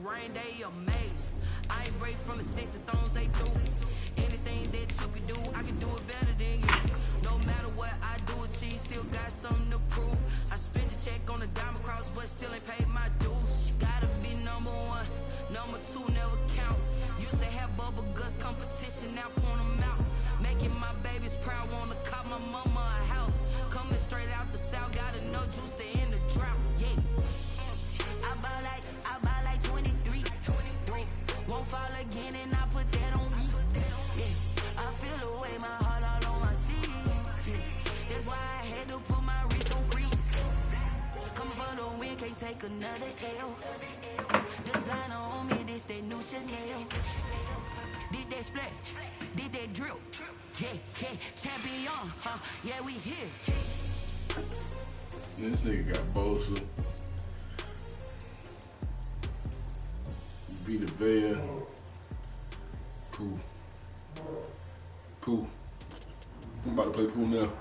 rain, they amazed. I ain't break from the sticks and stones they threw. Anything that you can do, I can do it better than you. No matter what I do, achieve, still got something to prove. I spent the check on the diamond cross, but still ain't paid my dues. Gotta be number one, number two never count. Used to have bubble guts competition, now point them out. Making my babies proud, wanna cop my mama a house. Coming straight out the south, got enough juice to end the drought. Yeah, I buy like 23. Won't fall again, and I put that on me. Yeah, I feel the way, my heart all on my sleeve. Yeah, that's why I had to put my wrist on freeze. Coming for the win, can't take another L. Designer on me, this that new Chanel. Did that splash, did that drill. Yeah, champion, huh? Yeah, we here. This nigga got Bosa, Vita Vea, Pooh. I'm about to play Pooh now.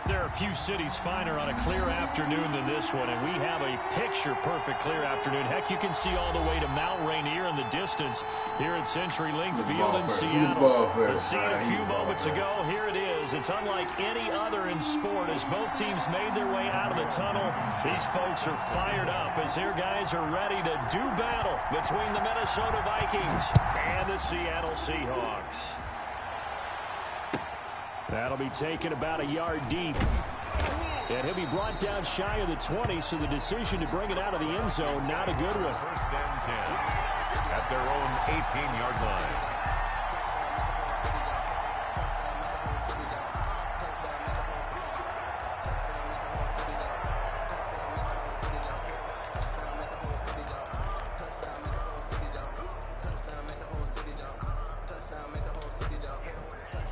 There are a few cities finer on a clear afternoon than this one, and we have a picture-perfect clear afternoon. Heck, you can see all the way to Mount Rainier in the distance here at CenturyLink Field in Seattle. The scene a few moments ago, here it is. It's unlike any other in sport as both teams made their way out of the tunnel. These folks are fired up as their guys are ready to do battle between the Minnesota Vikings and the Seattle Seahawks. That'll be taken about a yard deep. And he'll be brought down shy of the 20, so the decision to bring it out of the end zone, not a good one. First and 10 at their own 18-yard line.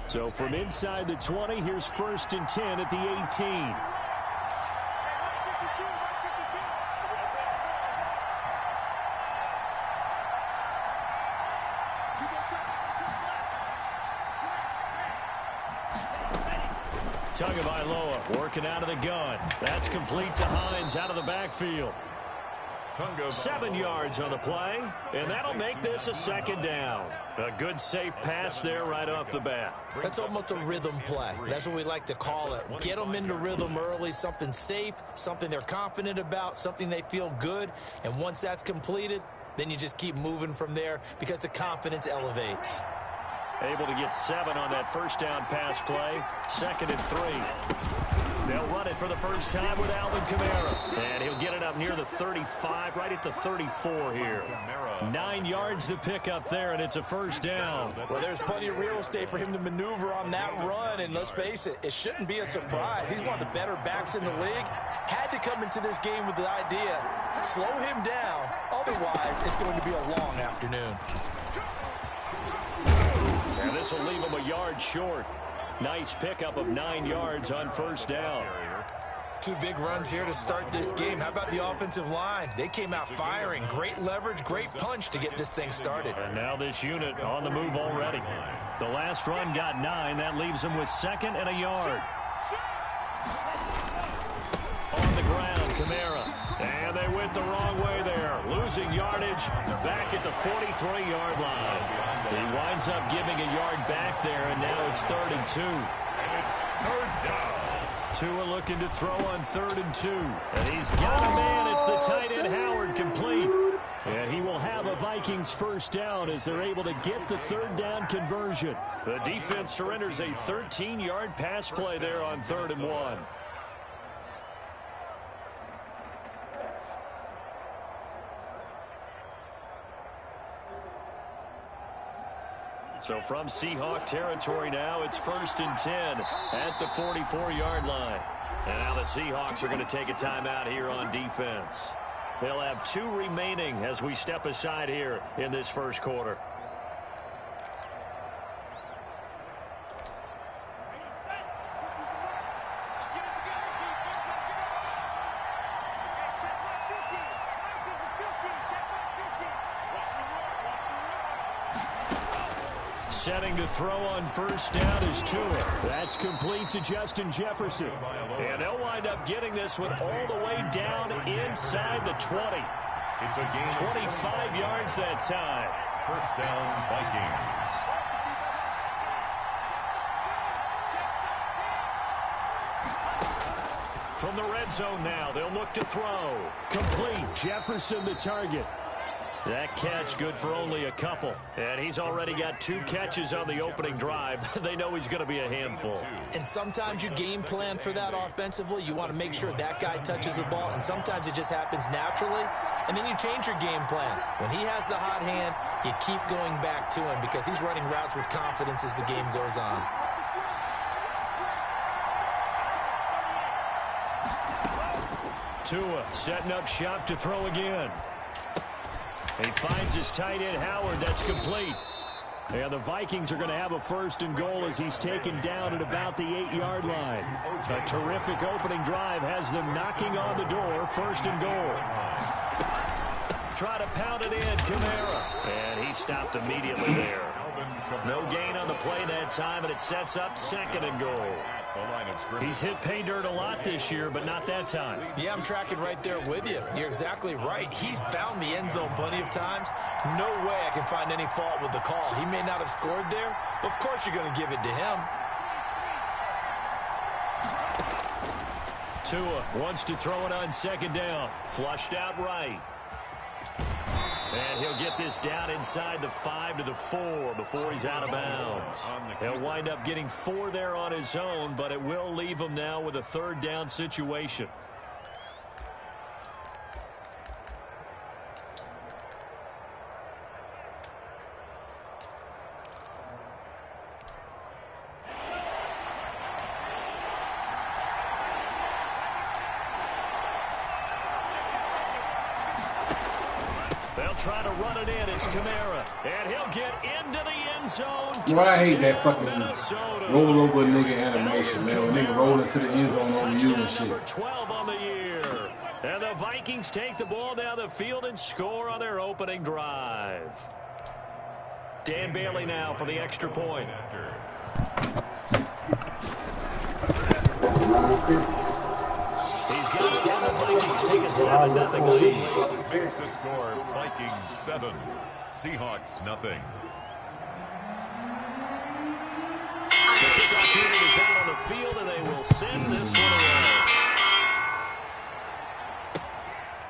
So from inside the 20, here's first and 10 at the 18. Tagovailoa working out of the gun. That's complete to Hines out of the backfield. 7 yards on the play, and that'll make this a second down. A good, safe pass there right off the bat. That's almost a rhythm play. That's what we like to call it. Get them into rhythm early, something safe, something they're confident about, something they feel good. And once that's completed, then you just keep moving from there because the confidence elevates. Able to get 7 on that first down pass play. 2nd and 3. They'll run it for the first time with Alvin Kamara. And he'll get it up near the 35, right at the 34 here. 9 yards to pick up there, and it's a first down. Well, there's plenty of real estate for him to maneuver on that run, and let's face it, it shouldn't be a surprise. He's one of the better backs in the league. Had to come into this game with the idea, slow him down, otherwise it's going to be a long afternoon. And this will leave him a yard short. Nice pickup of 9 yards on first down. 2 big runs here to start this game. How about the offensive line? They came out firing. Great leverage, great punch to get this thing started. And now this unit on the move already. The last run got 9. That leaves them with 2nd and a yard. On the ground, Kamara. And they went the wrong way there. Losing yardage back at the 43-yard line. He winds up giving a yard back there, and now it's 3rd and 2. And it's 3rd down. Tua looking to throw on 3rd and 2. And he's got a man. It's the tight end, Howard, complete. And he will have a Vikings first down as they're able to get the 3rd down conversion. The defense surrenders a 13-yard pass play there on 3rd and 1. So from Seahawk territory now, it's 1st and 10 at the 44-yard line. And now the Seahawks are going to take a timeout here on defense. They'll have 2 remaining as we step aside here in this first quarter. Setting to throw on first down is Tua. That's complete to Justin Jefferson. And they'll wind up getting this one all the way down inside the 20. It's a gain 25 yards that time. First down, Vikings. From the red zone now, they'll look to throw. Complete. Jefferson the target. That catch good for only a couple. And he's already got 2 catches on the opening drive. They know he's going to be a handful. And sometimes you game plan for that offensively. You want to make sure that guy touches the ball. And sometimes it just happens naturally. And then you change your game plan. When he has the hot hand, you keep going back to him because he's running routes with confidence as the game goes on. Tua setting up shop to throw again. He finds his tight end, Howard. That's complete. And the Vikings are going to have a first and goal as he's taken down at about the 8-yard line. A terrific opening drive has them knocking on the door. First and goal. Try to pound it in, Kamara. And he stopped immediately there. No gain on the play that time, and it sets up second and goal. He's hit pay dirt a lot this year, but not that time. Yeah, I'm tracking right there with you. You're exactly right. He's found the end zone plenty of times. No way I can find any fault with the call. He may not have scored there, but of course you're going to give it to him. Tua wants to throw it on second down. Flushed out right. And he'll get this down inside the 5 to the 4 before he's out of bounds. He'll wind up getting 4 there on his own, but it will leave him now with a third down situation. Trying to run it in. It's Kamara. And he'll get into the end zone. Well, I hate that fucking roll over nigga animation, man. When nigga roll into the end zone over you and shit. Number 12 on the year. And the Vikings take the ball down the field and score on their opening drive. Dan Bailey now for the extra point. He's got it, and the Vikings take a 7-0 lead. Makes the score Vikings 7, Seahawks nothing. The kickoff unit is out on the field, and they will send this one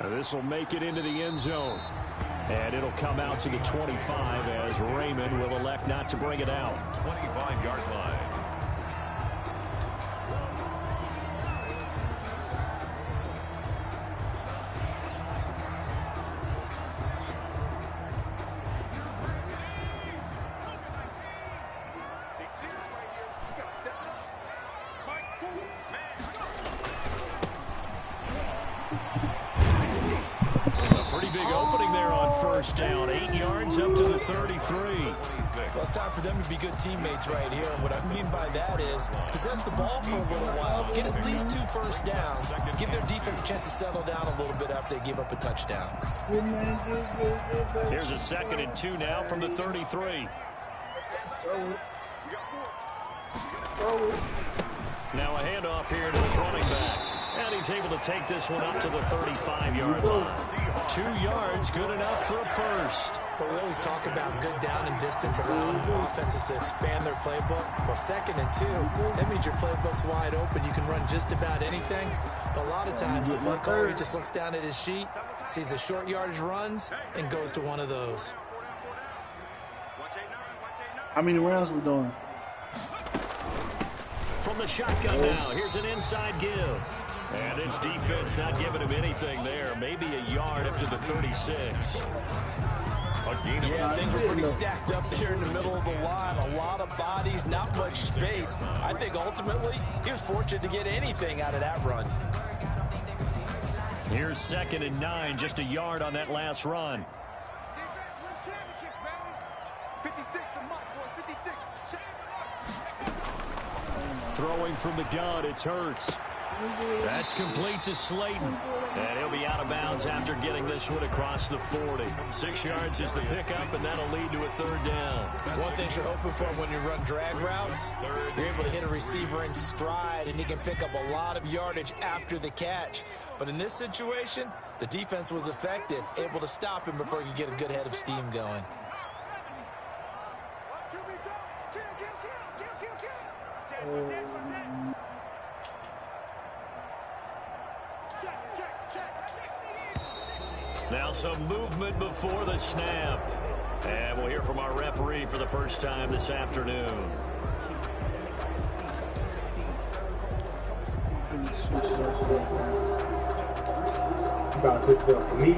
away. This will make it into the end zone. And it'll come out to the 25 as Raymond will elect not to bring it out. 25-yard line. Down 8 yards up to the 33. Well, it's time for them to be good teammates right here. And what I mean by that is possess the ball for a little while, get at least 2 first downs, give their defense a chance to settle down a little bit after they give up a touchdown. Here's a 2nd and 2 now from the 33. Now a handoff here to his running back. And he's able to take this one up to the 35-yard line. 2 yards, good enough for a first. But we always talk about good down and distance, allowing offenses to expand their playbook. Well, 2nd and 2, that means your playbook's wide open. You can run just about anything. But a lot of times, the play caller just looks down at his sheet, sees the short yardage runs, and goes to one of those. How many rounds we doing? From the shotgun now, here's an inside give. And this defense not giving him anything there. Maybe a yard up to the 36. Yeah, things were pretty stacked up there in the middle of the line. A lot of bodies, not much space. I think ultimately he was fortunate to get anything out of that run. Here's 2nd and 9, just a yard on that last run. Throwing from the gun, it's Hurts. That's complete to Slayton. And he'll be out of bounds after getting this one across the 40. 6 yards is the pickup, and that'll lead to a third down. One thing you're hoping for when you run drag routes, you're able to hit a receiver in stride, and he can pick up a lot of yardage after the catch. But in this situation, the defense was effective, able to stop him before he could get a good head of steam going. Now some movement before the snap. And we'll hear from our referee for the first time this afternoon. About to pick up for me.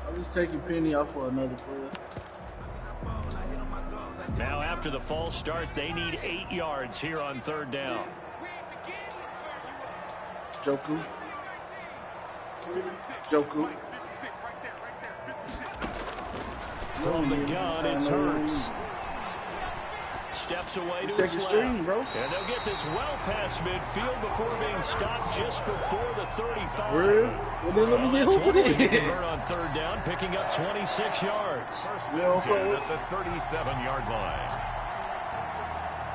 I was taking Penny off for another player. Now after the false start, they need 8 yards here on third down. Joku. From the gun, it's Hurts. Steps away to his Second left. string, bro. And they'll get this well past midfield before being stopped just before the 35. Well, then let me get That's over one way to there. convert on third down, picking up 26 yards. First and 10 at the 37-yard line.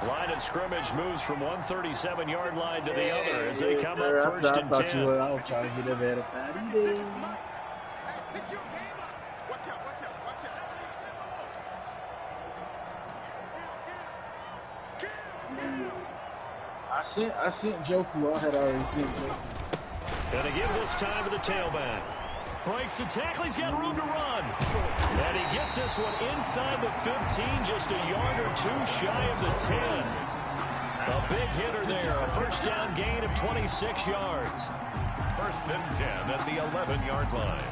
Line of scrimmage moves from one 37-yard line to the other as they come up first and 10. I was trying to get that bad at patty. I sent Joku. I had already sent Joku. Gonna give this time to the tailback. Breaks the tackle. He's got room to run. And he gets this one inside the 15, just a yard or two shy of the 10. A big hitter there. A first down gain of 26 yards. First and 10 at the 11-yard line.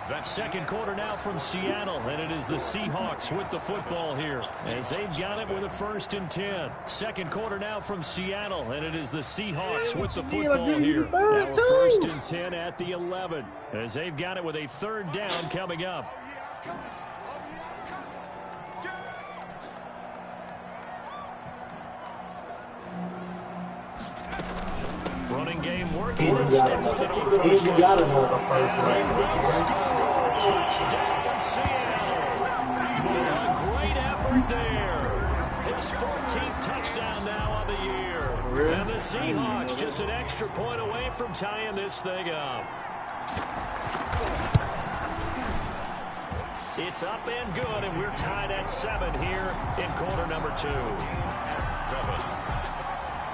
That second quarter now from Seattle, and it is the Seahawks with the football here as they've got it with a first and 10. Second quarter now from Seattle, and it is the Seahawks with the football here. Now a first and 10 at the 11 as they've got it with a third down coming up. Running game working. He got another first. Touchdown, Seattle. A great effort there. His 14th touchdown now on the year. And the Seahawks just an extra point away from tying this thing up. It's up and good, and we're tied at 7 here in quarter number 2. At 7.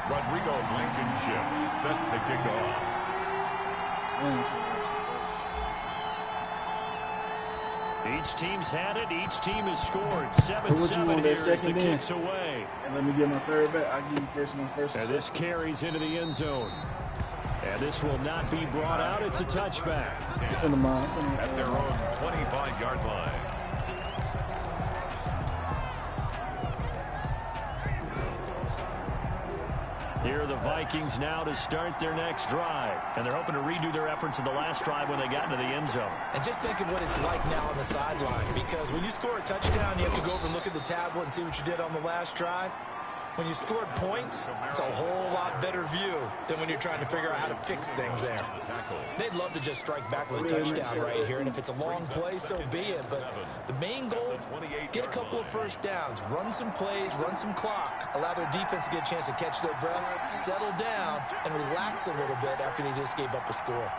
Rodrigo Blankenship set to kick off. Each team's had it. Each team has scored. 7-7 here as the kicks away. And let me get my third back. I'll give you first my first. And this carries into the end zone. And this will not be brought out. It's a touchback. At their own 25-yard line. Here are the Vikings now to start their next drive. And they're hoping to redo their efforts in the last drive when they got into the end zone. And just think of what it's like now on the sideline, because when you score a touchdown, you have to go over and look at the tablet and see what you did on the last drive. When you scored points, it's a whole lot better view than when you're trying to figure out how to fix things there. They'd love to just strike back with a touchdown right here, and if it's a long play, so be it. But the main goal, get a couple of first downs, run some plays, run some clock, allow their defense to get a chance to catch their breath, settle down, and relax a little bit after they just gave up a score.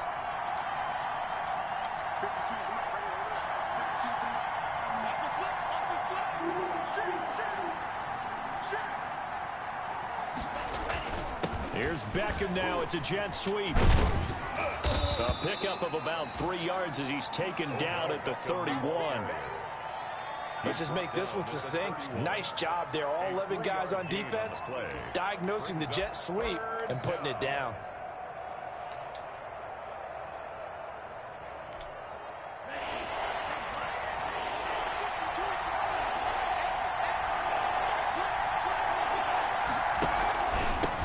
Here's Beckham now. It's a jet sweep. A pickup of about 3 yards as he's taken down at the 31. Let's just make this one succinct. Nice job there. All 11 guys on defense diagnosing the jet sweep and putting it down.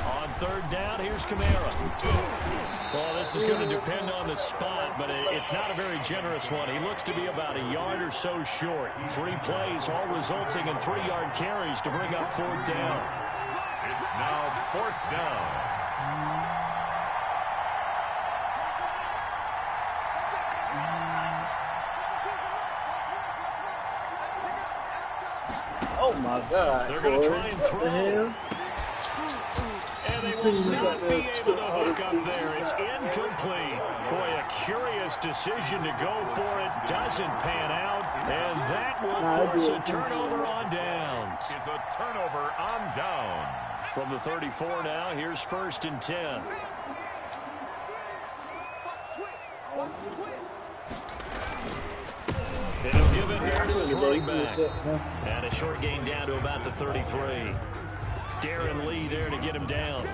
On third down. Here's Kamara. Well, this is going to depend on the spot, but it's not a very generous one. He looks to be about a yard or so short. 3 plays, all resulting in 3-yard carries to bring up 4th down. It's now 4th down. Oh my God! They're going to try and throw. And they will not be able to hook up there. It's incomplete. Boy, a curious decision to go for it. Doesn't pan out. And that will force a turnover on downs. It's a turnover on downs. From the 34 now, here's 1st and 10. They'll give it here to his running back. And a short gain down to about the 33. Darren Lee there to get him down.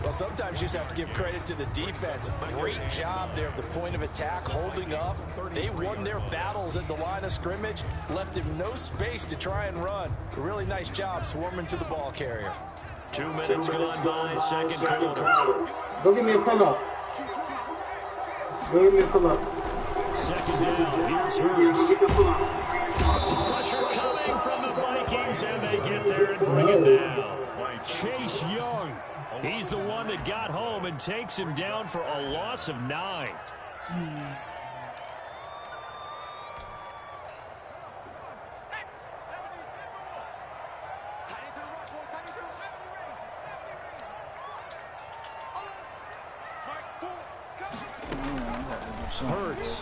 Well, sometimes you just have to give credit to the defense. Great job there at the point of attack, holding up. They won their battles at the line of scrimmage, left him no space to try and run. A really nice job swarming to the ball carrier. 2 minutes gone by, second quarter. Go give me a pull-up. Go give me a pull-up. Second down, here's Hurts. Pressure coming from the Vikings, and they get there and bring it down. Chase Young, he's the one that got home and takes him down for a loss of 9. Hurts.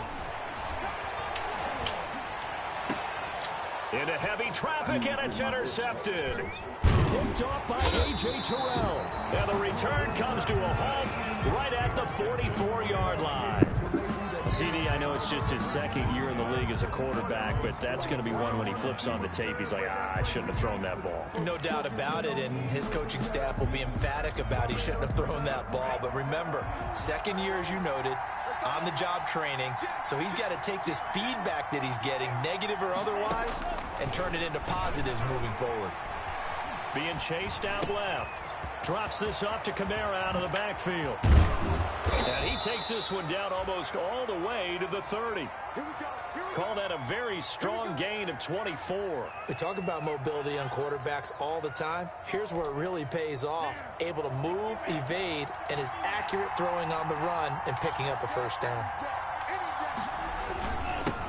Into heavy traffic, and it's intercepted. Picked off by A.J. Terrell. And the return comes to a halt right at the 44-yard line. CD, I know it's just his 2nd year in the league as a quarterback, but that's going to be one when he flips on the tape. He's like, I shouldn't have thrown that ball. No doubt about it, and his coaching staff will be emphatic about he shouldn't have thrown that ball. But remember, 2nd year, as you noted, on-the-job training, so he's got to take this feedback that he's getting, negative or otherwise, and turn it into positives moving forward. Being chased out left. Drops this off to Kamara out of the backfield. And he takes this one down almost all the way to the 30. Call that a very strong gain of 24. They talk about mobility on quarterbacks all the time. Here's where it really pays off. Able to move, evade, and is accurate throwing on the run and picking up a 1st down.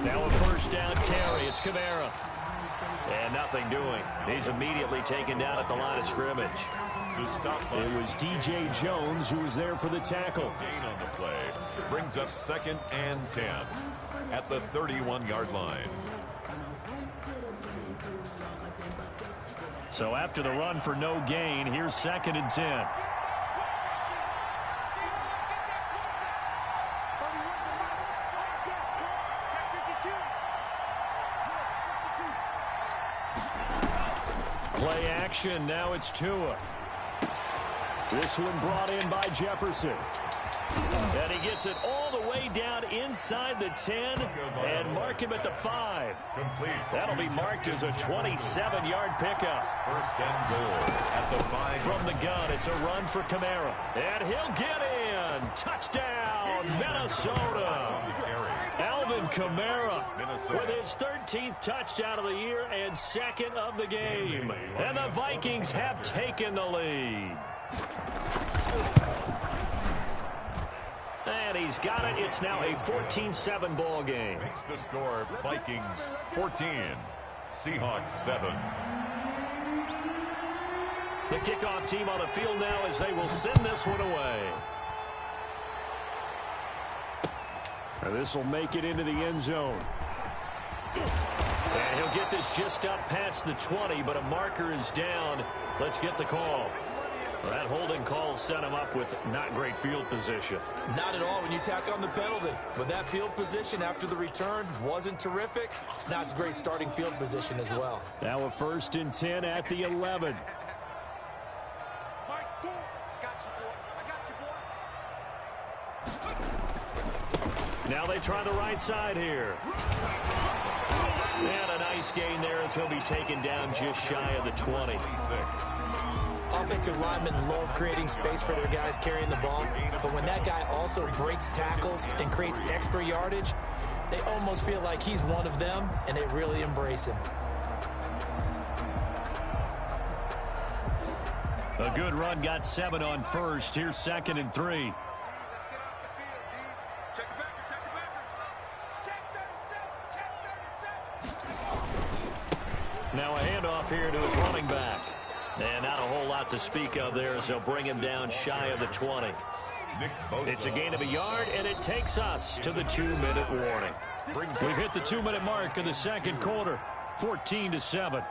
Now a 1st down carry. It's Kamara. And nothing doing. He's immediately taken down at the line of scrimmage. It was D.J. Jones who was there for the tackle. Gain on the play brings up 2nd and 10 at the 31-yard line. So after the run for no gain, here's 2nd and 10. Play action, now it's Tua. This one brought in by Jefferson. And he gets it all the way down inside the 10 and mark him at the 5. That'll be marked as a 27-yard pickup. 1st and goal at the 5. From the gun, it's a run for Kamara. And he'll get in. Touchdown, Minnesota. Alvin Kamara with his 13th touchdown of the year and 2nd of the game. And the Vikings have taken the lead. And he's got it. It's now a 14-7 ball game. Makes the score Vikings 14, Seahawks 7. The kickoff team on the field now as they will send this one away. And this will make it into the end zone. And he'll get this just up past the 20, but a marker is down. Let's get the call. That holding call set him up with not great field position. Not at all when you tack on the penalty. But that field position after the return wasn't terrific. It's not a great starting field position as well. Now a 1st and 10 at the 11. Now they try the right side here. And a nice gain there as he'll be taken down just shy of the 20. Offensive linemen love creating space for their guys carrying the ball, but when that guy also breaks tackles and creates extra yardage, they almost feel like he's one of them, and they really embrace him. A good run got 7 on first. Here's 2nd and 3. Now a handoff here to his running back. And not a whole lot to speak of there as they'll bring him down shy of the 20. It's a gain of a yard, and it takes us to the 2-minute warning. We've hit the 2-minute mark of the second quarter, 14-7.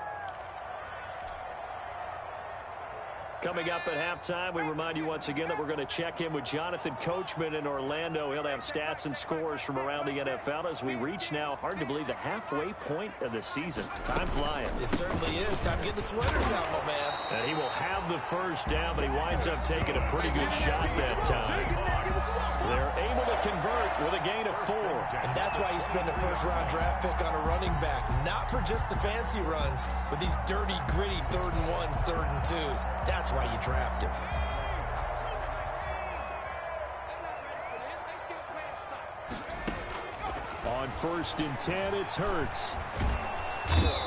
Coming up at halftime, we remind you once again that we're going to check in with Jonathan Coachman in Orlando. He'll have stats and scores from around the NFL as we reach now, hard to believe, the halfway point of the season. Time flying. It certainly is. Time to get the sweaters out, my man. And he will have the first down, but he winds up taking a pretty good shot that time. They're able to convert with a gain of 4. And that's why you spend a first-round draft pick on a running back. Not for just the fancy runs, but these dirty, gritty 3rd and 1s, 3rd and 2s. That's why you draft him. On 1st and 10, it's Hurts.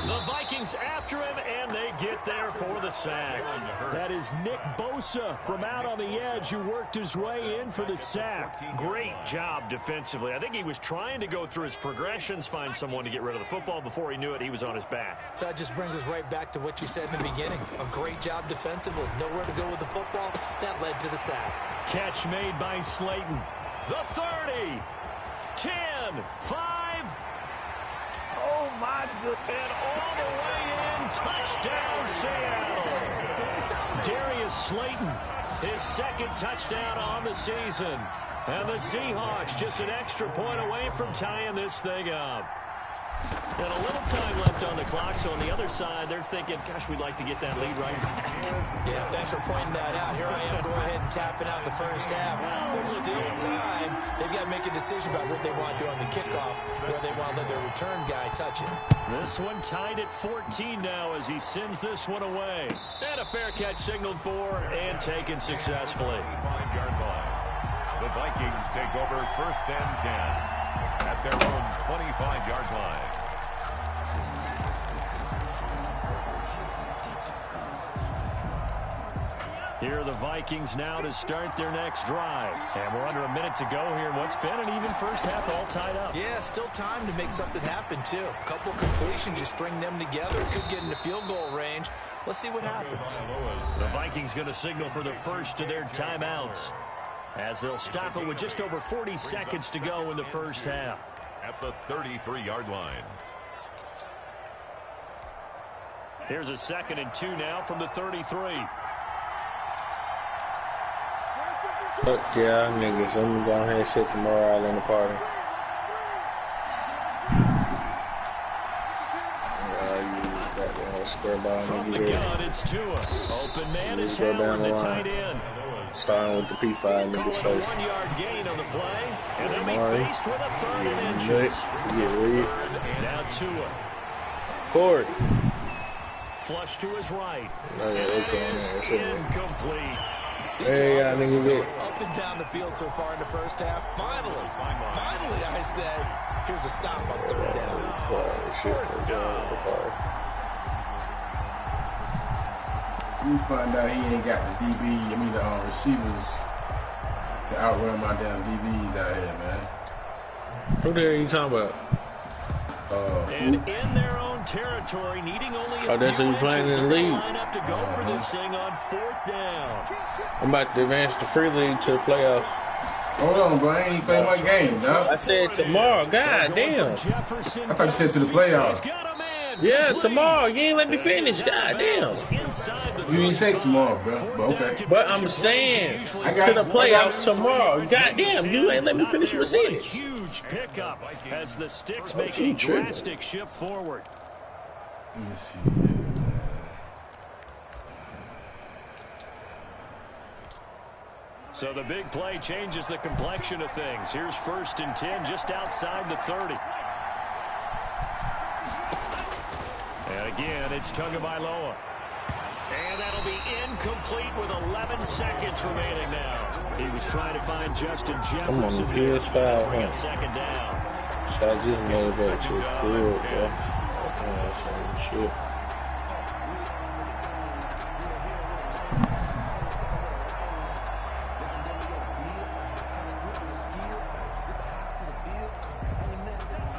The Vikings after him, and they get there for the sack. That is Nick Bosa from out on the edge who worked his way in for the sack. Great job defensively. I think he was trying to go through his progressions, find someone to get rid of the football. Before he knew it, he was on his back. So that just brings us right back to what you said in the beginning. A great job defensively. Nowhere to go with the football. That led to the sack. Catch made by Slayton. The 30, 10, 5. Oh, my goodness. And all the way in, touchdown, Seattle. Darius Slayton, his 2nd touchdown on the season. And the Seahawks just an extra point away from tying this thing up. And a little time left on the clock, so on the other side, they're thinking, gosh, we'd like to get that lead right. Yeah, thanks for pointing that out. Here I am going ahead and tapping out the first half. There's still time. They've got to make a decision about what they want to do on the kickoff, where they want to let their return guy touch it. This one tied at 14 now as he sends this one away. And a fair catch signaled for and taken successfully. 5-yard line. The Vikings take over 1st and 10. At their own 25-yard line. Here are the Vikings now to start their next drive. And we're under a minute to go here. What's been an even first half, all tied up. Yeah, still time to make something happen, too. A couple completions, you string them together. Could get into field goal range. Let's see what happens. The Vikings going to signal for the first of their timeouts, as they'll stop it with just over 40 seconds to go in the first half. At the 33-yard line. Here's a 2nd and 2 now from the 33. Fuck yeah, niggas. I'm gonna go ahead and set the morale in the party. From the gun, it's Tua. Open man is Howard, the tight end. Starting with the P5 niggas first. 1-yard gain on the play, and they'll be faced with a 3rd and inches. Now Tua. Court. Flush to his right. Oh, yeah, Is incomplete. Hey, y'all niggas get up and down the field so far in the first half. Finally, I say, here's a stop on 3rd down. You find out he ain't got the DB, receivers to outrun my damn DBs out here, man. Who the hell are you talking about? And in their own territory, needing only a that's few who you playing in the league. Line up to go for this thing on 4th down. I'm about to advance the free league to the playoffs. Hold on, bro. I ain't even playing my game, dog. I said tomorrow. God damn. I thought you said to the playoffs. Yeah, tomorrow. You ain't let me finish. God damn. You didn't say tomorrow, bro. But okay. But I'm saying to the playoffs tomorrow. God damn. You ain't let me finish my sentence. Huge pickup as the Sticks make a drastic shift forward. Let me see. So the big play changes the complexion of things. Here's 1st and 10 just outside the 30. And again, it's Tagovailoa. And that'll be incomplete with 11 seconds remaining now. He was trying to find Justin Jefferson here. Second down. So I just made that to cool, bro. Some shit.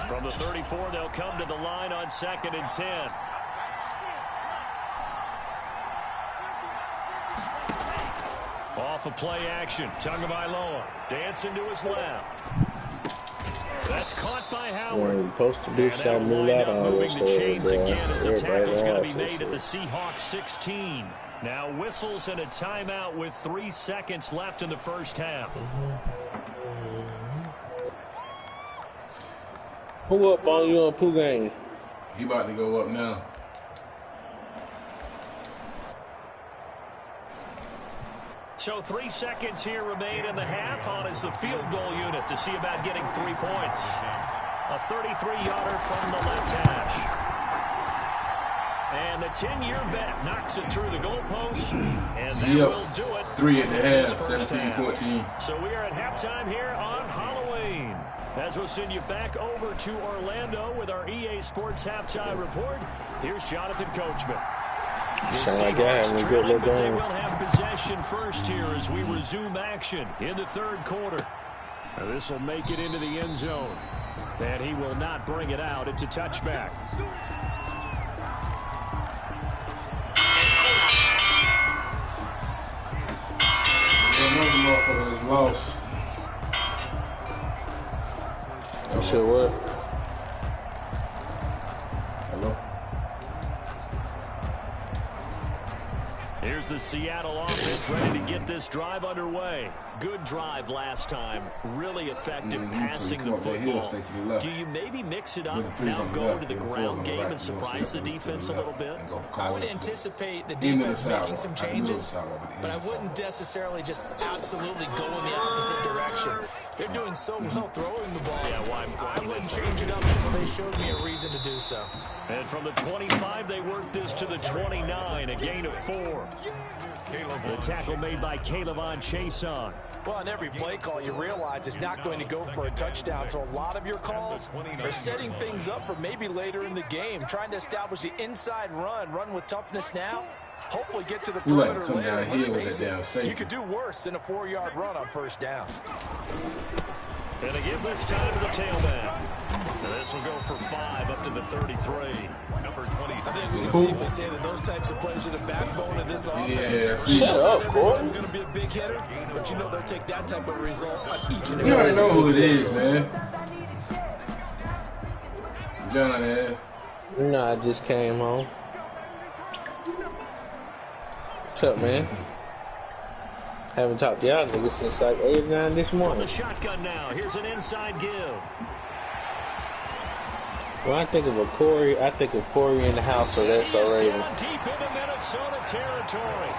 From the 34, they'll come to the line on 2nd and 10. Off of play action, Tagovailoa dancing to his left. That's caught by Howard. We're supposed to do something moving the chains again as a tackle's going to be made at the shit. Seahawks 16. Now whistles and a timeout with 3 seconds left in the first half. Who up on you on Pooh Gang? He about to go up now. So 3 seconds here remain in the half. On is the field goal unit to see about getting 3 points. A 33-yarder from the left hash. And the 10-year vet knocks it through the goalpost. And that will do it. 3 at the half, 17-14. So we are at halftime here on Halloween. As we'll send you back over to Orlando with our EA Sports Halftime Report, here's Jonathan Coachman. Sound like I having a good little But they game. will have possession first here as we resume action in the third quarter. This will make it into the end zone. And he will not bring it out. It's a touchback. Another motherfucker is lost. You said what? Hello? Here's the Seattle offense ready to get this drive underway. Good drive last time. Really effective passing the football. Do you maybe mix it up, now go to the ground game and surprise the defense a little bit? I would anticipate the defense making some changes, but I wouldn't necessarily just absolutely go in the opposite direction. They're doing so well throwing the ball. I wouldn't change it up until they showed me a reason to do so. And from the 25, they work this to the 29, a gain of 4. The tackle made by K'Lavon Chaisson. Well, on every play call, you realize it's not going to go for a touchdown, so a lot of your calls are setting things up for maybe later in the game, trying to establish the inside run with toughness now, hopefully get to the perimeter later. Let's face it, you could do worse than a 4-yard run on first down. And they give this time to the tailback. So this will go for 5 up to the 33. Number 20. I think we can safely say that those types of players are the backbone of this offense. Yeah, shut up, boy. It's going to be a big hitter, but you know they'll take that type of result on each and every You already know who it game. is, man. John F. No, I just came home. What's up, man? Haven't talked to y'all niggas since like 8 or 9 this From morning. the shotgun now. Here's an inside give. When I think of Corey, I think of Corey in the house, so that's He is already. down deep into Minnesota territory.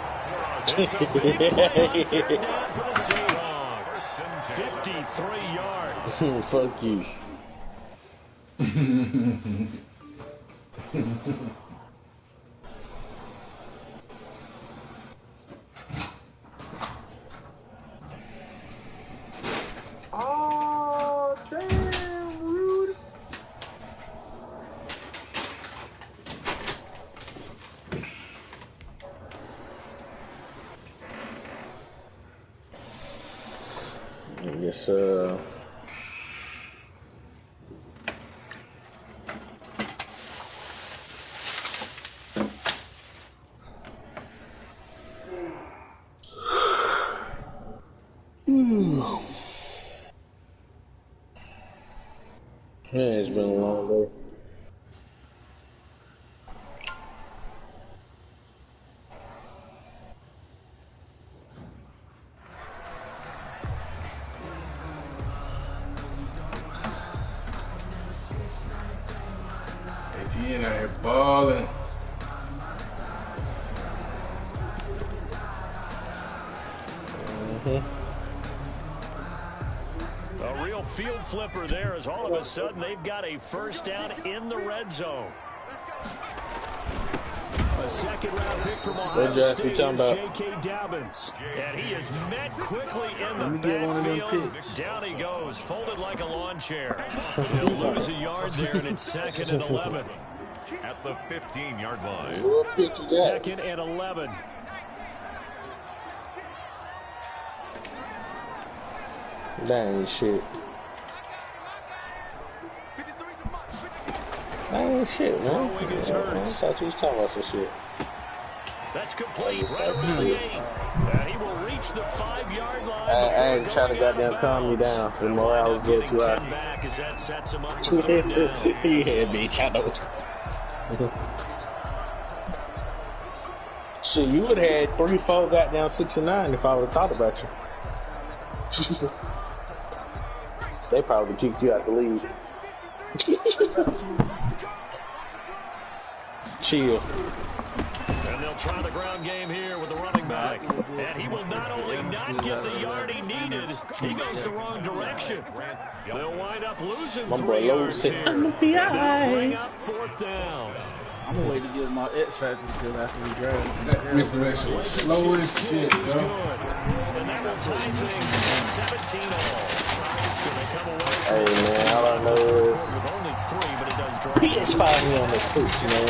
It's a big play on third down for the Seahawks. 53 yards. Fuck you. Oh, damn, rude. Yes, yeah, it's been a long day. ATN out here balling. A real field flipper there as all of a sudden they've got a first down in the red zone. A second-round pick from Ohio State is J.K. Dobbins. And he is met quickly in the backfield. Down he goes, folded like a lawn chair. He'll lose a yard there, and it's 2nd and 11. At the 15-yard line. 2nd and 11. That ain't shit. That ain't shit, man. I thought you was talking about some shit. That's complete. Right around the 8. And he will reach the 5-yard line. I ain't trying to goddamn calm me down. The morale was getting too high. Back as that sets him up for 3rd down. Yeah, bitch, I know. Shit, you would have had 3, 4, goddamn 6 and 9 if I would have thought about you. They probably kicked you out the league. Chill. And they'll try the ground game here with the running back. And he will not only not get the yard he needed, he goes the wrong direction. They'll wind up losing 3 yards here. And they'll bring up 4th down. I'm gonna wait to give my X factor still after we draft. That Mr. X was slow as shit, yo. And that will tie things at 17 all. So they come away. Hey man, all I know is with only 3, but it does draw. PS5 me on the Switch, man.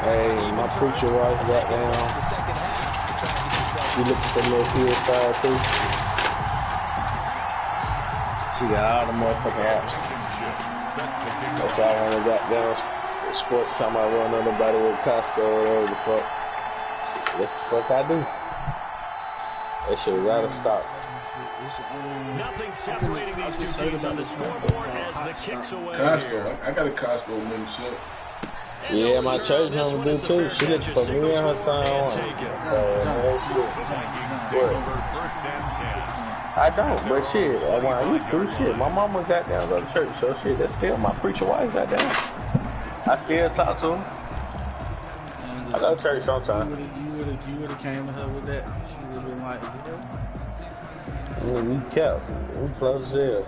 Hey, my preacher wife got down. You looking for little PS5 too? She got all the motherfucking apps. That's why I wanna got down sport time I run on nobody with Costco or whatever the fuck. That's the fuck I do. That shit was out of stock. Nothing separating these two teams on the scoreboard as the kicks away. Costco, I got a Costco membership. Yeah, my church member do too. She looking for me and her son on. I don't, but shit, when I used to, shit, my mama got down to go to church, so shit, that's still my preacher wife got down. I still talk to him. I go to church sometime. You would have came to her with that. She would have been like, yeah, we kept. We close as hell.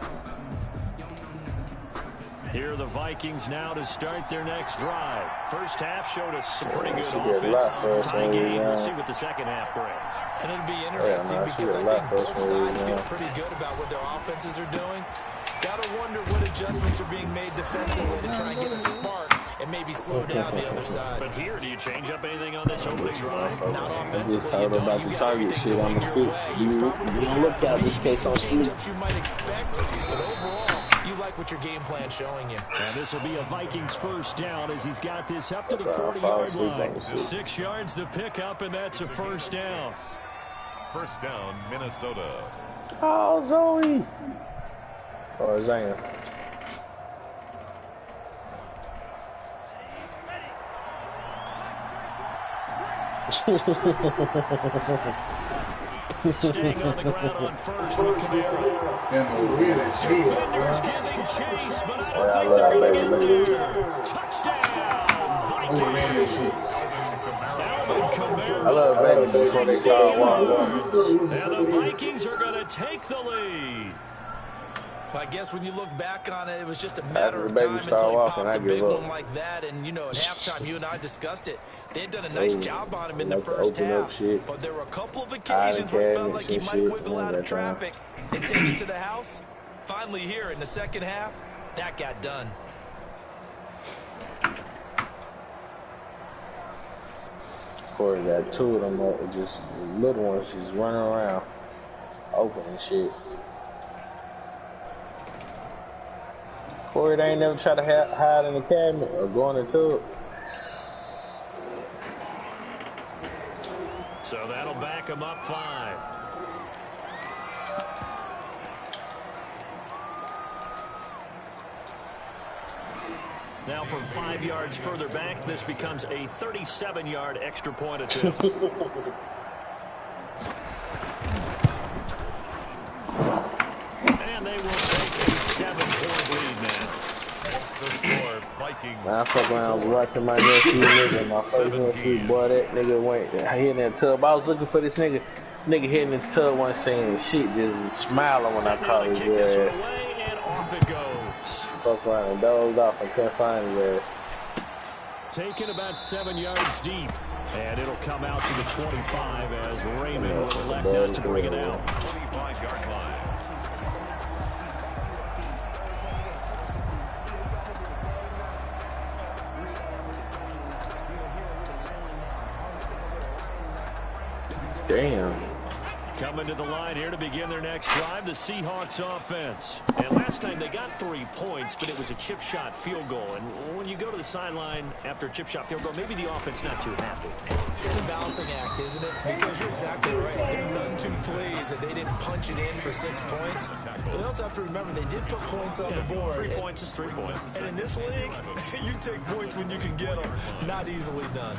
Here are the Vikings now to start their next drive. First half showed us some pretty good offense. Tie game. We'll see what the second half brings. And it'll be interesting because I think both sides feel pretty good about what their offenses are doing. Gotta wonder what adjustments are being made defensively to try and get a spark and maybe slow down the other side. But here, do you change up anything on this opening drive? Not offensively. Just talking about the target shit on the 6. You looked at this case on sleep. You might expect, but overall, you like what your game plan's showing you. And this will be a Vikings first down as he's got this up to the 40-yard line. 6 yards to pick up, and that's a first down. First down, Minnesota. Oh, Zoe. Or Zion. Staying on the ground on first with Kamara. Defenders giving chase, but I don't think they're going to get there. Touchdown, Vikings. Alvin Kamara. I love baby before they start walking. And the Vikings are going to take the lead. I guess when you look back on it, it was just a matter of time until he popped a big one like that. And, you know, at halftime, you and I discussed it. They had done a nice job on him in the first half. But there were a couple of occasions where it felt like he might wiggle out of traffic and take it to the house. Finally here in the second half, that got done. Corey got 2 of them, just little ones, just running around, open and shit. Corey, they ain't never try to hide in the cabinet or go in the tub. So that'll back him up 5. Now from 5 yards further back, this becomes a 37-yard extra point attempt. And they will take a 7-point lead now. Man, I fuck when I was watching my nephew, nigga, my first nephew, boy, that nigga went hitting that tub. I was looking for this nigga hitting this tub, one saying shit, just smiling when I called his ass. And off it goes. fuck around and dozed off and couldn't find his ass. Taken about 7 yards deep. And it'll come out to the 25 as Raymond will elect not to bring it out. 25-yard line. Damn. Coming to the line here to begin their next drive, the Seahawks offense. And last time they got 3 points, but it was a chip shot field goal. And when you go to the sideline after a chip shot field goal, maybe the offense not too happy. It's a balancing act, isn't it? Because you're exactly right. They're none too pleased that they didn't punch it in for 6 points. But they also have to remember they did put points on the board. 3 points is 3 points. And in this league, you take points when you can get them. Not easily done.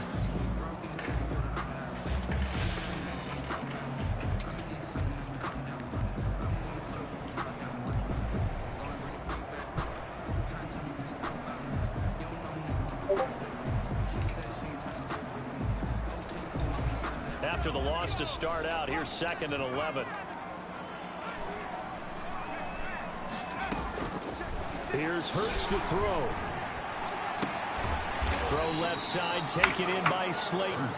After the loss to start out, here's 2nd and 11. Here's Hurts to throw. Throw left side, taken in by Slayton.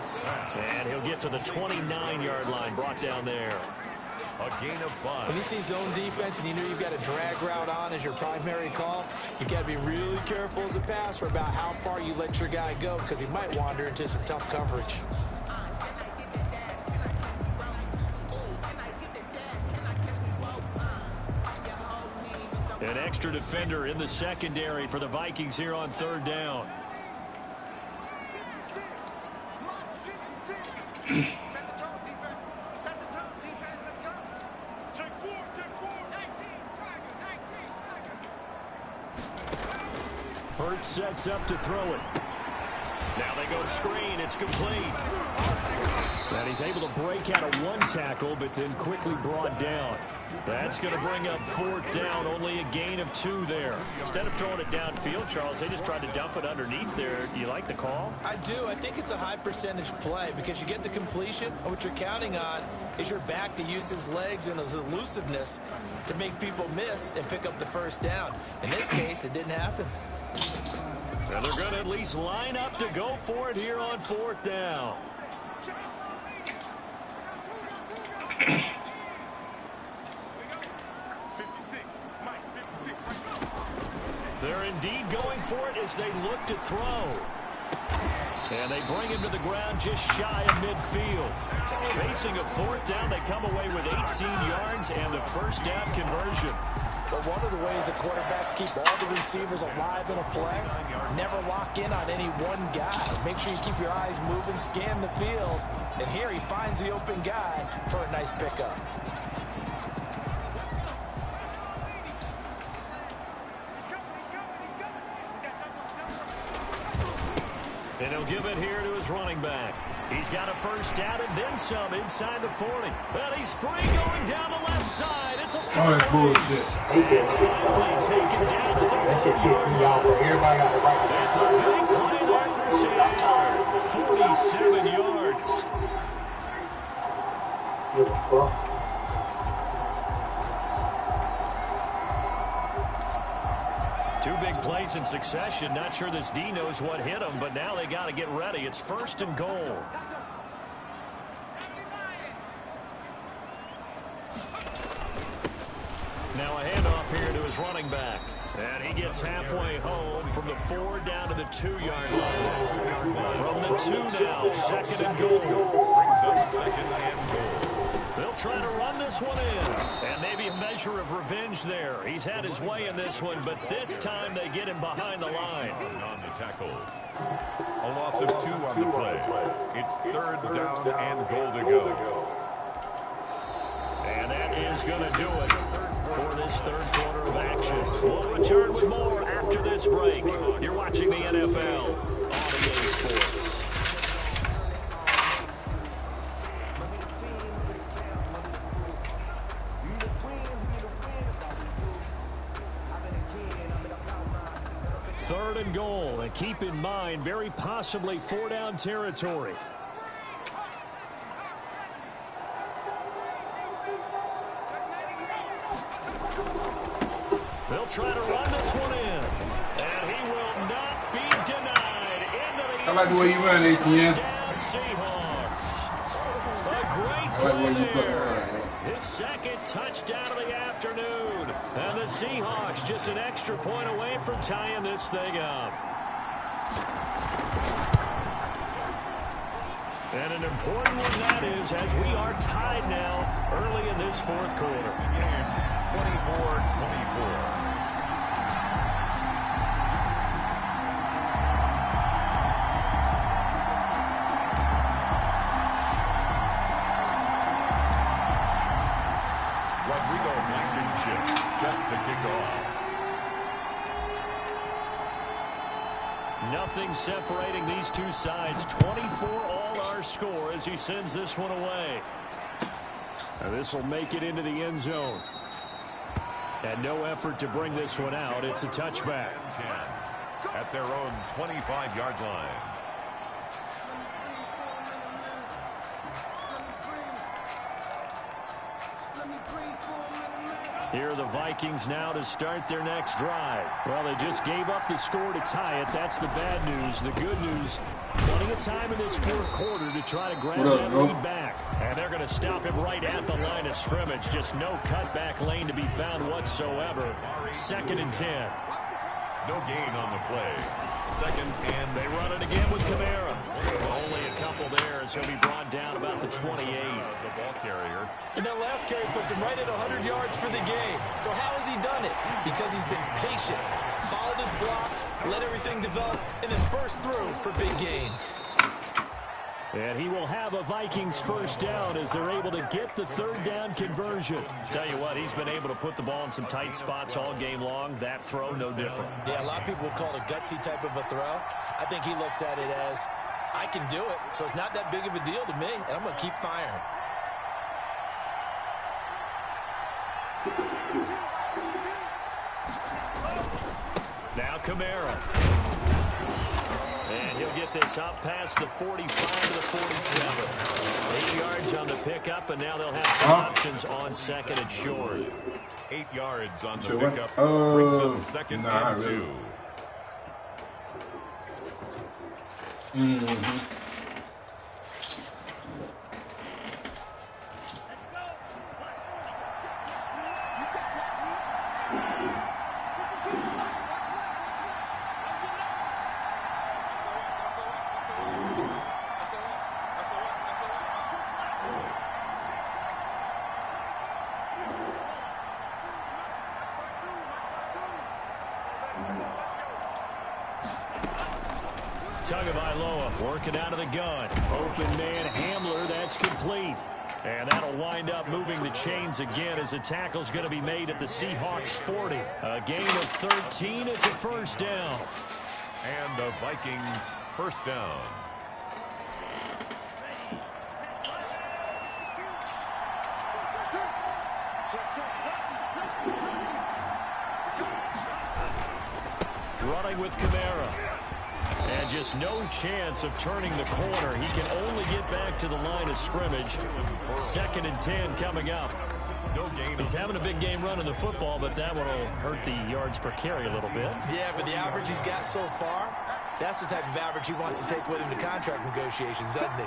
And he'll get to the 29-yard line, brought down there. A gain of 5. When you see zone defense and you know you've got a drag route on as your primary call, you got to be really careful as a passer about how far you let your guy go because he might wander into some tough coverage. An extra defender in the secondary for the Vikings here on 3rd down. Hurts sets up to throw it. Now they go screen. It's complete. And he's able to break out of 1 tackle, but then quickly brought down. That's going to bring up 4th down, only a gain of 2 there. Instead of throwing it downfield, Charles, they just tried to dump it underneath there. You like the call? I do. I think it's a high percentage play because you get the completion, and what you're counting on is your back to use his legs and his elusiveness to make people miss and pick up the 1st down. In this case, it didn't happen. And they're going to at least line up to go for it here on 4th down. They're indeed going for it as they look to throw. And they bring him to the ground just shy of midfield. Facing a 4th down, they come away with 18 yards and the 1st down conversion. But one of the ways that quarterbacks keep all the receivers alive in a play, never lock in on any one guy. Make sure you keep your eyes moving, scan the field. And here he finds the open guy for a nice pickup. And he'll give it here to his running back. He's got a 1st down and then some inside the 40. Well, he's free going down the left side. It's a Oh, that's bullshit. And finally taken down to the 40-yard line. It's a big play there for Seattle. 47 yards. Two big plays in succession. Not sure this D knows what hit him, but now they got to get ready. It's 1st and goal. Now a handoff here to his running back. And he gets halfway home from the 4 down to the 2-yard line. From the 2 now, 2nd and goal. Brings up 2nd and goal. They'll try to run this one in. And maybe a measure of revenge there. He's had his way in this one, but this time they get him behind the line. On the tackle. A loss of 2 on the play. It's 3rd down and goal to go. And that is going to do it for this 3rd quarter of action. We'll return with more after this break. You're watching the NFL on EA Sports. Third and goal, and keep in mind, very possibly 4-down territory. They'll try to run this one in. And he will not be denied. I like the way you run, ATM. Seahawks. A great play there. His second touchdown of the afternoon. And the Seahawks just an extra point away from tying this thing up. And an important one that is, as we are tied now early in this fourth quarter. 24-24. Set to kick off. Nothing separating these two sides. 24 all our score as he sends this one away. And this will make it into the end zone. And no effort to bring this one out. It's a touchback. At their own 25-yard line. Here are the Vikings now to start their next drive. Well, they just gave up the score to tie it. That's the bad news. The good news, plenty of time in this fourth quarter to try to grab that lead back. And they're going to stop him right at the line of scrimmage. Just no cutback lane to be found whatsoever. 2nd and 10. No gain on the play. 2nd and they run it again with Kamara. Only a couple there as he'll be brought down about the 28. The ball carrier. And that last carry puts him right at 100 yards for the game. So how has he done it? Because he's been patient, followed his blocks, let everything develop, and then burst through for big gains. And he will have a Vikings first down as they're able to get the 3rd down conversion. Tell you what, he's been able to put the ball in some tight spots all game long. That throw, no different. Yeah, a lot of people would call it a gutsy type of a throw. I think he looks at it as, I can do it, so it's not that big of a deal to me, and I'm going to keep firing. Now Kamara. And he'll get this up past the 45 to the 47. 8 yards on the pickup, and now they'll have some options on 2nd and short. 8 yards on the pickup. Brings them 2nd and 2. Tagovailoa working out of the gun. Open man Hamler, that's complete. And that'll wind up moving the chains again as the tackle's going to be made at the Seahawks 40. A gain of 13, it's a first down. And the Vikings first down. Running with Kamara. And just no chance of turning the corner. He can only get back to the line of scrimmage. 2nd and 10 coming up. He's having a big game running the football, but that one will hurt the yards per carry a little bit. Yeah, but the average he's got so far, that's the type of average he wants to take with him to contract negotiations, doesn't he?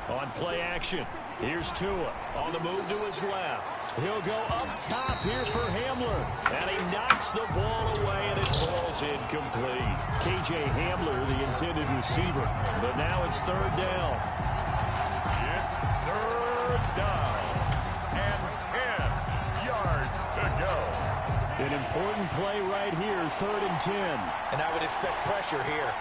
On play action, here's Tua on the move to his left. He'll go up top here for Hamler, and he knocks the ball away, and it falls incomplete. KJ Hamler, the intended receiver, but now it's 3rd down. It's 3rd down, and 10 yards to go. An important play right here, 3rd and 10. And I would expect pressure here.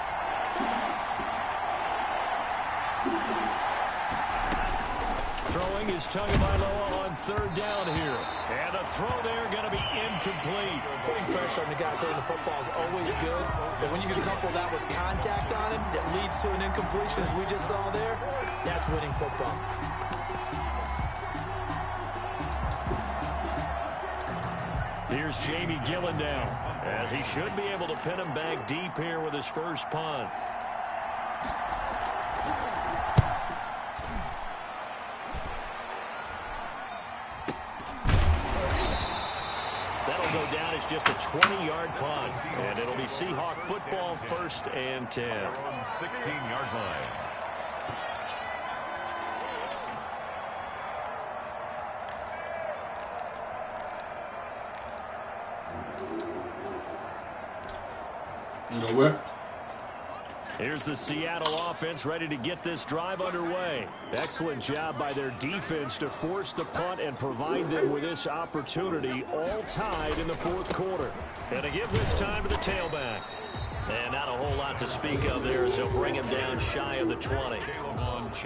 Throwing is Tagovailoa on 3rd down here. And the throw there going to be incomplete. Putting pressure on the guy throwing the football is always good. But when you can couple that with contact on him that leads to an incompletion, as we just saw there, that's winning football. Here's Jamie Gillen now, as he should be able to pin him back deep here with his first punt. just a 20-yard punt. And it'll be Seahawk football, 1st and 10. 16-yard line. You know where? Here's the Seattle offense ready to get this drive underway. Excellent job by their defense to force the punt and provide them with this opportunity, all tied in the 4th quarter. And to give this time to the tailback. And not a whole lot to speak of there as they'll bring him down shy of the 20.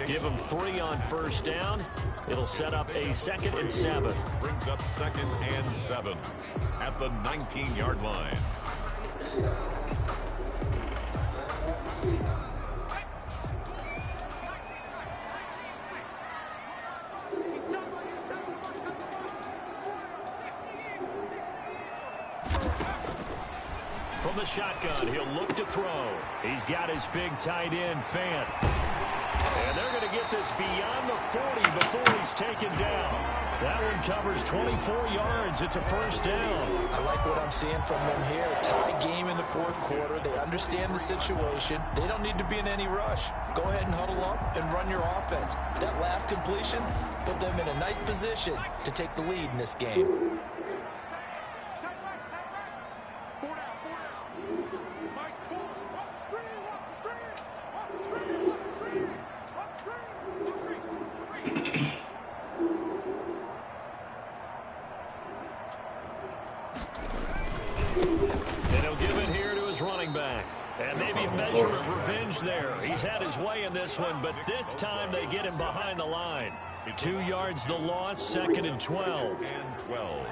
Give him 3 on 1st down. It'll set up a 2nd and 7. Brings up 2nd and 7 at the 19-yard line. From the shotgun, he'll look to throw. He's got his big tight end, Fant. And they're going to get this beyond the 40 before he's taken down. That one covers 24 yards. It's a 1st down. I like what I'm seeing from them here. Tie game in the 4th quarter. They understand the situation. They don't need to be in any rush. Go ahead and huddle up and run your offense. That last completion put them in a nice position to take the lead in this game. And maybe a measure of revenge there. He's had his way in this one, but this time they get him behind the line. 2 yards the loss, 2nd and 12. And 12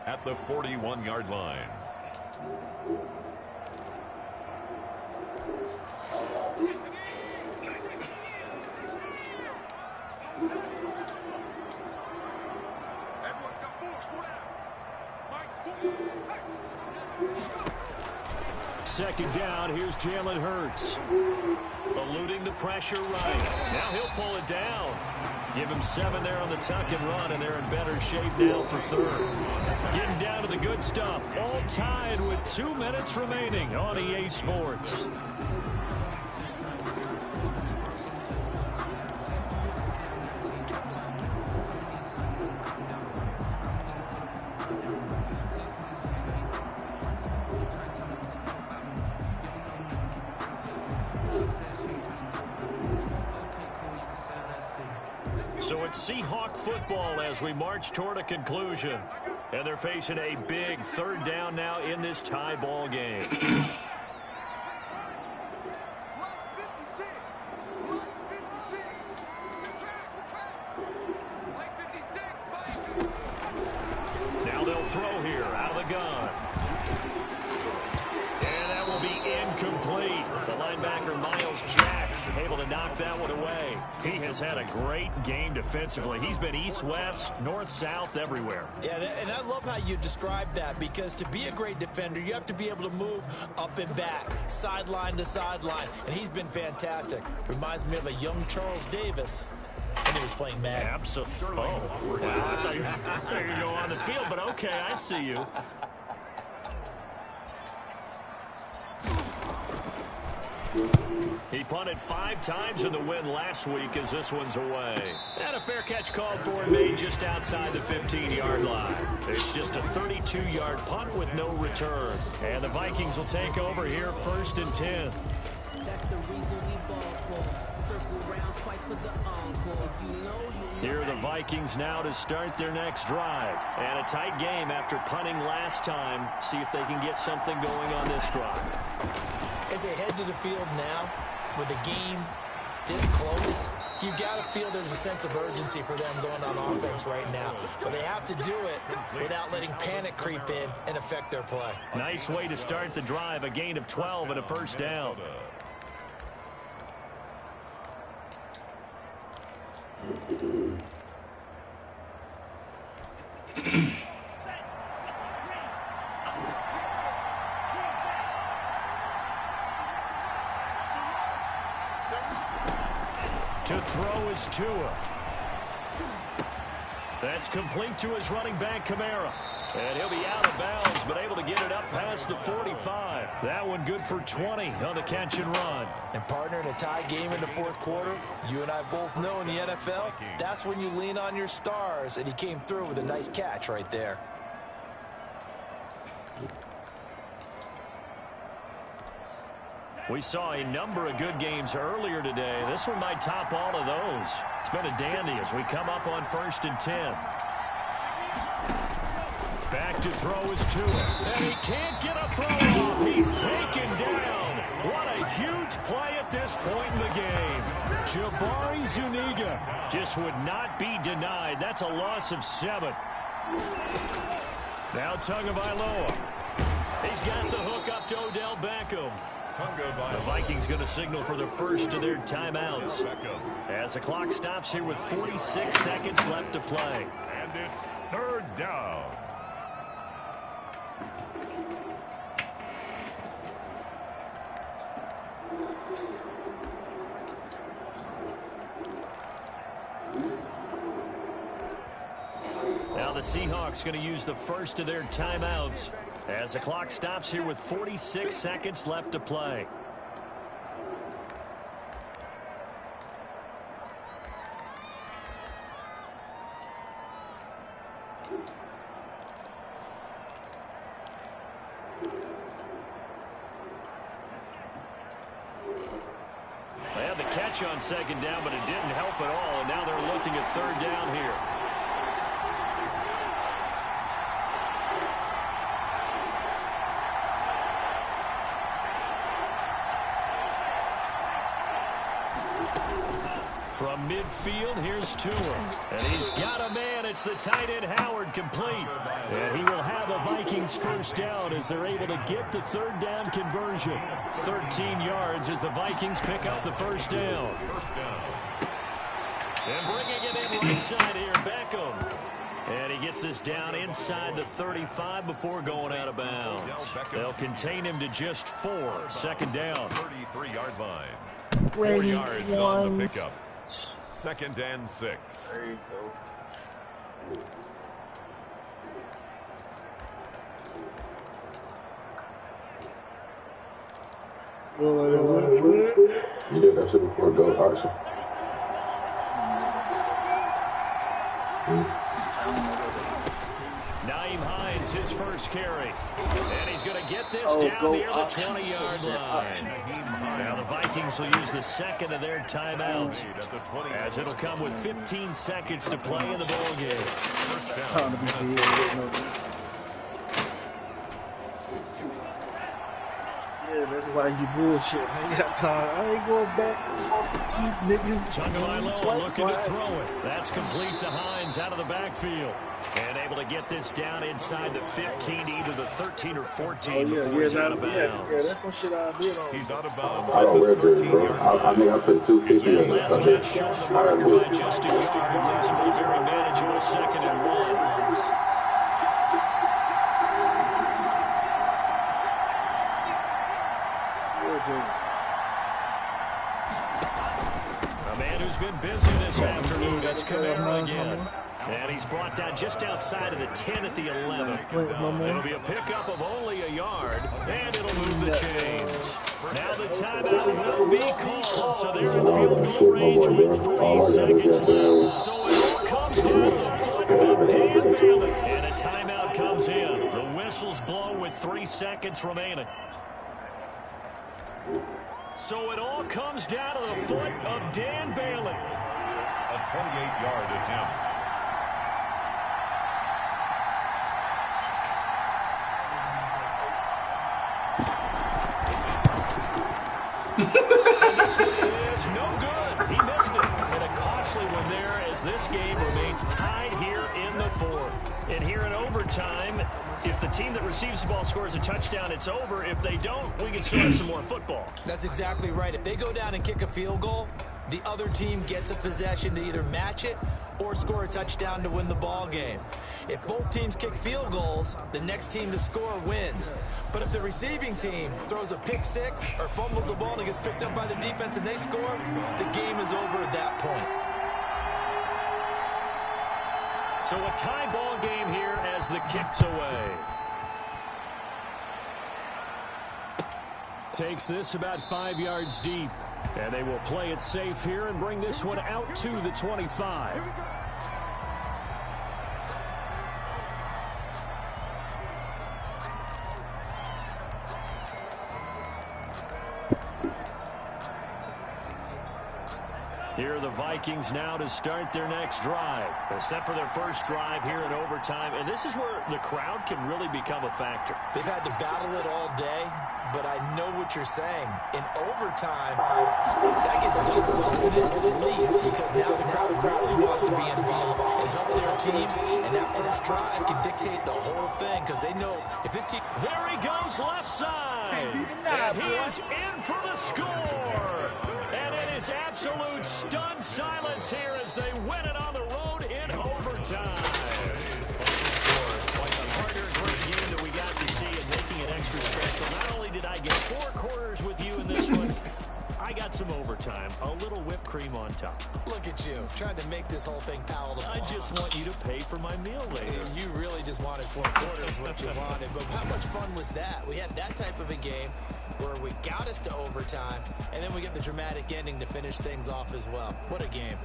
at the 41-yard line. Second down, here's Jalen Hurts. Eluding the pressure right. Now he'll pull it down. Give him 7 there on the tuck and run, and they're in better shape now for 3rd. Getting down to the good stuff. All tied with 2 minutes remaining on EA Sports. So it's Seahawk football as we march toward a conclusion. And they're facing a big 3rd down now in this tie ball game. Now they'll throw here out of the gun. And that will be incomplete. The linebacker, Miles Jack, able to knock that one away. He has had a great game defensively. He's been east-west, north-south, everywhere. Yeah, and I love how you described that, because to be a great defender, you have to be able to move up and back, sideline to sideline, and he's been fantastic. Reminds me of a young Charles Davis when he was playing Madden. Absolutely. Oh, wow. I thought you were going to go on the field, but okay, I see you. He punted 5 times in the win last week as this one's away. And a fair catch called for and made just outside the 15-yard line. It's just a 32-yard punt with no return. And the Vikings will take over here 1st and 10. That's the reason we ball for. Circle around twice for the encore. You know Here are the Vikings now to start their next drive. And a tight game after punting last time. See if they can get something going on this drive. As they head to the field now, with the game this close, you've got to feel there's a sense of urgency for them going on offense right now. But they have to do it without letting panic creep in and affect their play. Nice way to start the drive. A gain of 12 and a 1st down. To throw is Tua. That's complete to his running back, Kamara. And he'll be out of bounds, but able to get it up past the 45. That one good for 20 on the catch and run. And partner, in a tie game in the fourth quarter, you and I both know in the NFL, that's when you lean on your stars, and he came through with a nice catch right there. We saw a number of good games earlier today. This one might top all of those. It's been a dandy as we come up on 1st and 10. Back to throw is Tua. And he can't get a throw off. He's taken down. What a huge play at this point in the game. Jabari Zuniga just would not be denied. That's a loss of 7. Now Tagovailoa. He's got the hook up to Odell Beckham. The Vikings going to signal for the first of their timeouts as the clock stops here with 46 seconds left to play. And it's 3rd down. Now the Seahawks going to use the first of their timeouts as the clock stops here with 46 seconds left to play. They had the catch on 2nd down, but it didn't help at all, and now they're looking at 3rd down here. From midfield, here's Tua. And he's got a man. It's the tight end Howard complete. And he will have a Vikings first down as they're able to get the 3rd down conversion. 13 yards as the Vikings pick up the first down. And bringing it in right side here, Beckham. And he gets this down inside the 35 before going out of bounds. They'll contain him to just 4. 2nd down. 33-yard line. 4 Brady yards on the pickup. 2nd and 6. There you go. You did that shit before go auction. Naeem Hines, his first carry. And he's going to get this down near the 20-yard line. Now the Vikings will use the 2nd of their timeouts as it'll come with 15 seconds to play in the ball game. Yeah, that's why you bullshit. I ain't got time. I ain't going back to keep niggas. Tagovailoa looking to throw it. That's complete to Hines out of the backfield. And able to get this down inside the 15 to either the 13 or 14 before he's out of bounds. Yeah, that's some shit I did on. He's out of bounds. I don't wear this, bro. I think I put 250 in the last catch showing the marker by just a yard, leaves him with a very manageable 2nd and 1. A man who's been busy this afternoon. It's Kamara again. And he's brought down just outside of the 10 at the 11. It'll be a pickup of only a yard, and it'll move the chains. Now the timeout will be called, so they're in field goal range with 3 seconds left. So it all comes down to the foot of Dan Bailey. And a timeout comes in. The whistle's blown with 3 seconds remaining. So it all comes down to the foot of Dan Bailey. A 28-yard attempt. And this one is no good. He missed it. And a costly one there as this game remains tied here in the 4th. And here in overtime, if the team that receives the ball scores a touchdown, it's over. If they don't, we can still have some more football. That's exactly right. If they go down and kick a field goal, the other team gets a possession to either match it or score a touchdown to win the ball game. If both teams kick field goals, the next team to score wins. But if the receiving team throws a pick 6 or fumbles the ball and gets picked up by the defense and they score, the game is over at that point. So a tie ball game here as the kick's away. Takes this about 5 yards deep. And they will play it safe here and bring this one out to the 25. Here are the Vikings now to start their next drive. They're set for their first drive here in overtime, and this is where the crowd can really become a factor. They've had to battle it all day, but I know what you're saying. In overtime, that gets doubled, doesn't it? At least, because now the crowd really wants to be involved and help their team, and that first drive can dictate the whole thing, because they know if this team... There he goes left side, and he is in for the score. And it is absolute stunned silence here as they win it on the road in overtime. Like a harder, great game that we got to see and making it extra special. Not only did I get 4 quarters with you in this one, I got some overtime, a little whipped cream on top. Look at you, trying to make this whole thing palatable. I just want you to pay for my meal later. You really just wanted 4 quarters, what you wanted. But how much fun was that? We had that type of a game where we got us to overtime, and then we get the dramatic ending to finish things off as well. What a game.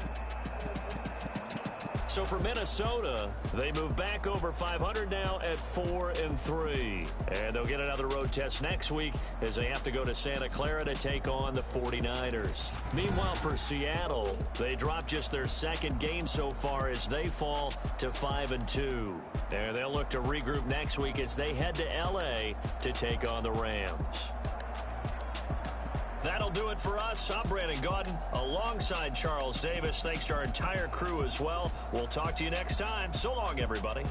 So for Minnesota, they move back over 500 now at 4-3. And they'll get another road test next week as they have to go to Santa Clara to take on the 49ers. Meanwhile, for Seattle, they dropped just their second game so far as they fall to 5-2. And they'll look to regroup next week as they head to L.A. to take on the Rams. That'll do it for us. I'm Brandon Gaudin alongside Charles Davis. Thanks to our entire crew as well. We'll talk to you next time. So long, everybody.